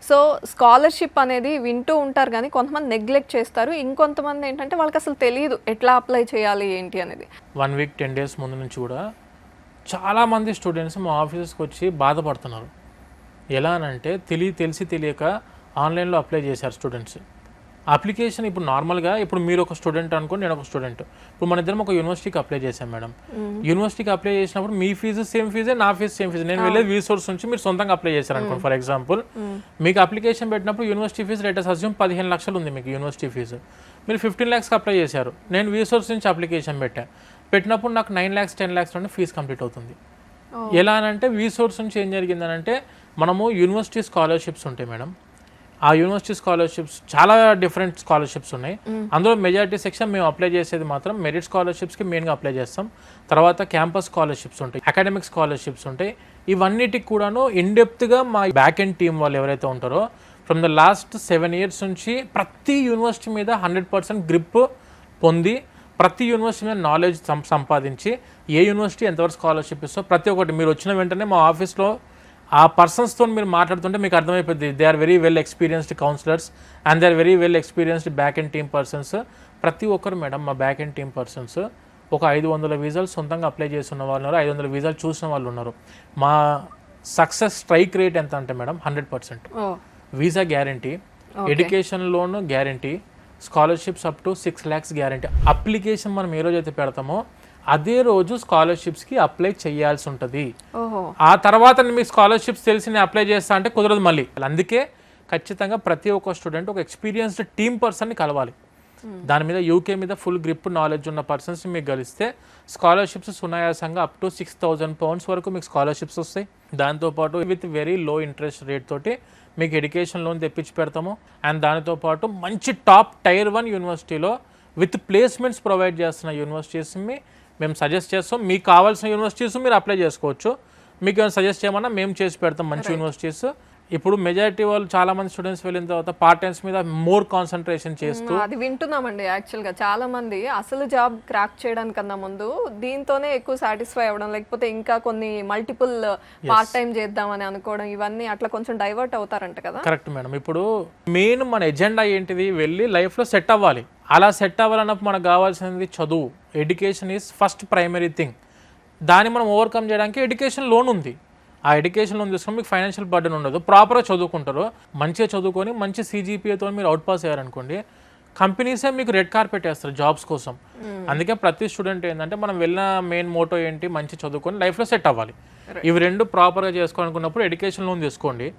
So scholarship అనేది వింటూ ఉంటారు కానీ కొంతమంది నెగ్లెక్ట్ చేస్తారు. ఇంకొంతమంది ఏంటంటే వాళ్ళకి అసలు తెలియదు ఎట్లా అప్లై చేయాలి ఏంటి అనేది. 1 వీక్ 10 డేస్ ముందు నుంచి కూడా చాలామంది స్టూడెంట్స్ మా ఆఫీస్కి వచ్చి బాధపడుతున్నారు. ఎలా అనంటే తెలిసి తెలియక ఆన్లైన్లో అప్లై చేశారు స్టూడెంట్స్. అప్లికేషన్ ఇప్పుడు నార్మల్గా ఇప్పుడు మీరు ఒక స్టూడెంట్ అనుకోండి, నేను ఒక స్టూడెంట్. ఇప్పుడు మన ఇద్దరం ఒక యూనివర్సిటీకి అప్లై చేశాం మేడం. యూనివర్సిటీకి అప్లై చేసినప్పుడు మీ ఫీజు సేమ్ ఫీజే, నా ఫీజు సేమ్ ఫీజు. నేను వెళ్ళేది రీసోర్స్ నుంచి, మీరు సొంతంగా అప్లై చేశారు అనుకోండి. ఫర్ ఎగ్జాంపుల్ మీకు అప్లికేషన్ పెట్టినప్పుడు university fees let us assume 15 లక్షలు ఉంది మీకు యూనివర్సిటీ ఫీజు. మీరు 15 lakhsకి అప్లై చేశారు. నేను రీసోర్స్ నుంచి అప్లికేషన్ పెట్టినప్పుడు నాకు 9 lakhs 10 lakhs నుండి ఫీజు కంప్లీట్ అవుతుంది. ఎలా అనంటే రీసోర్స్ నుంచి ఏం జరిగిందనంటే మనము యూనివర్సిటీ స్కాలర్షిప్స్ ఉంటాయి మేడం. ఆ యూనివర్సిటీ స్కాలర్షిప్స్ చాలా డిఫరెంట్ స్కాలర్షిప్స్ ఉన్నాయి. అందులో మెజారిటీ సెక్షన్ మేము అప్లై చేసేది మాత్రం మెరిట్ స్కాలర్షిప్స్కి మెయిన్గా అప్లై చేస్తాం. తర్వాత క్యాంపస్ స్కాలర్షిప్స్ ఉంటాయి, అకాడమిక్ స్కాలర్షిప్స్ ఉంటాయి. ఇవన్నిటికి కూడాను ఇన్డెప్త్గా మా బ్యాక్ ఎండ్ టీమ్ వాళ్ళు ఎవరైతే ఉంటారో ఫ్రమ్ ద లాస్ట్ 7 years నుంచి ప్రతి యూనివర్సిటీ మీద 100% గ్రిప్ పొంది, ప్రతి యూనివర్సిటీ మీద నాలెడ్జ్ సంపాదించి ఏ యూనివర్సిటీ ఎంతవరకు స్కాలర్షిప్ ఇస్తో ప్రతి ఒక్కటి మీరు వచ్చిన వెంటనే మా ఆఫీస్లో ఆ పర్సన్స్తో మీరు మాట్లాడుతుంటే మీకు అర్థమైపోద్ది. They are very well experienced counsellors and they are very well experienced back end team persons. ప్రతి ఒక్కరు మేడం మా బ్యాక్ ఎండ్ టీమ్ పర్సన్స్ ఒక 500 వీసాలు సొంతంగా అప్లై చేస్తున్న వాళ్ళు ఉన్నారు, 500 వీసాలు చూసిన వాళ్ళు ఉన్నారు. మా సక్సెస్ స్ట్రైక్ రేట్ ఎంత అంటే madam 100%. Visa guarantee, education loan guarantee, scholarships up to 6 lakhs guarantee. Application మనం ఏ రోజు అయితే పెడతామో అదే రోజు స్కాలర్షిప్స్కి అప్లై చేయాల్సి ఉంటుంది. ఆ తర్వాత మీకు స్కాలర్షిప్స్ తెలిసి నేను అప్లై చేస్తా అంటే కుదరదు మళ్ళీ. అందుకే ఖచ్చితంగా ప్రతి ఒక్క స్టూడెంట్ ఒక ఎక్స్పీరియన్స్డ్ టీమ్ పర్సన్ని కలవాలి. దాని మీద యూకే మీద ఫుల్ గ్రిప్ నాలెడ్జ్ ఉన్న పర్సన్స్ని మీకు కలిస్తే స్కాలర్షిప్స్ సునాయాసంగా అప్ టు 6,000 pounds వరకు మీకు స్కాలర్షిప్స్ వస్తాయి. దాంతోపాటు with very low interest rate తోటి మీకు ఎడ్యుకేషన్ లోన్ తెప్పించి పెడతాము. అండ్ దానితో పాటు మంచి టాప్ Tier 1 యూనివర్సిటీలో విత్ ప్లేస్మెంట్స్ ప్రొవైడ్ చేస్తున్న యూనివర్సిటీస్ని మేము సజెస్ట్ చేస్తాం. మీకు కావాల్సిన యూనివర్సిటీస్ మీరు అప్లై చేసుకోవచ్చు. మీకు ఏమైనా సజెస్ట్ చేయమన్నా మేము చేసి పెడతాం మంచి యూనివర్సిటీస్. ఇప్పుడు మెజారిటీ వాళ్ళు చాలా మంది స్టూడెంట్స్ వెళ్ళిన తర్వాత పార్ట్ టైమ్స్ మీద మోర్ కాన్సన్ట్రేషన్ చేస్తూ అది వింటున్నామండి. యాక్చువల్గా చాలా మంది అసలు జాబ్ క్రాక్ చేయడానికన్నా ముందు దీంతోనే ఎక్కువ సాటిస్ఫై అవ్వడం, లేకపోతే ఇంకా కొన్ని మల్టిపుల్ పార్ట్ టైం చేద్దామని అనుకోవడం, ఇవన్నీ అట్లా కొంచెం డైవర్ట్ అవుతారంట కదా. Correct madam. ఇప్పుడు మెయిన్ మన ఎజెండా ఏంటిది, వెళ్ళి లైఫ్లో సెట్ అవ్వాలి. అలా సెట్ అవ్వాలన్నప్పుడు మనకు కావాల్సింది చదువు. Education is first primary thing. దాన్ని మనం ఓవర్కమ్ చేయడానికి ఎడ్యుకేషన్ లోన్ ఉంది. ఆ ఎడ్యుకేషన్ లోన్ తీసుకొని మీకు ఫైనాన్షియల్ బర్డెన్ ఉండదు. ప్రాపర్గా చదువుకుంటారు, మంచిగా చదువుకొని మంచి CGPAతో మీరు అవుట్ పాస్ అయ్యారనుకోండి, కంపెనీసే మీకు రెడ్ కార్పెట్ వేస్తారు జాబ్స్ కోసం. అందుకే ప్రతి స్టూడెంట్ ఏంటంటే మనం వెళ్ళిన మెయిన్ మోటో ఏంటి, మంచి చదువుకొని లైఫ్లో సెట్ అవ్వాలి. ఇవి రెండు ప్రాపర్గా చేసుకోవాలనుకున్నప్పుడు ఎడ్యుకేషన్ లోన్ తీసుకోండి.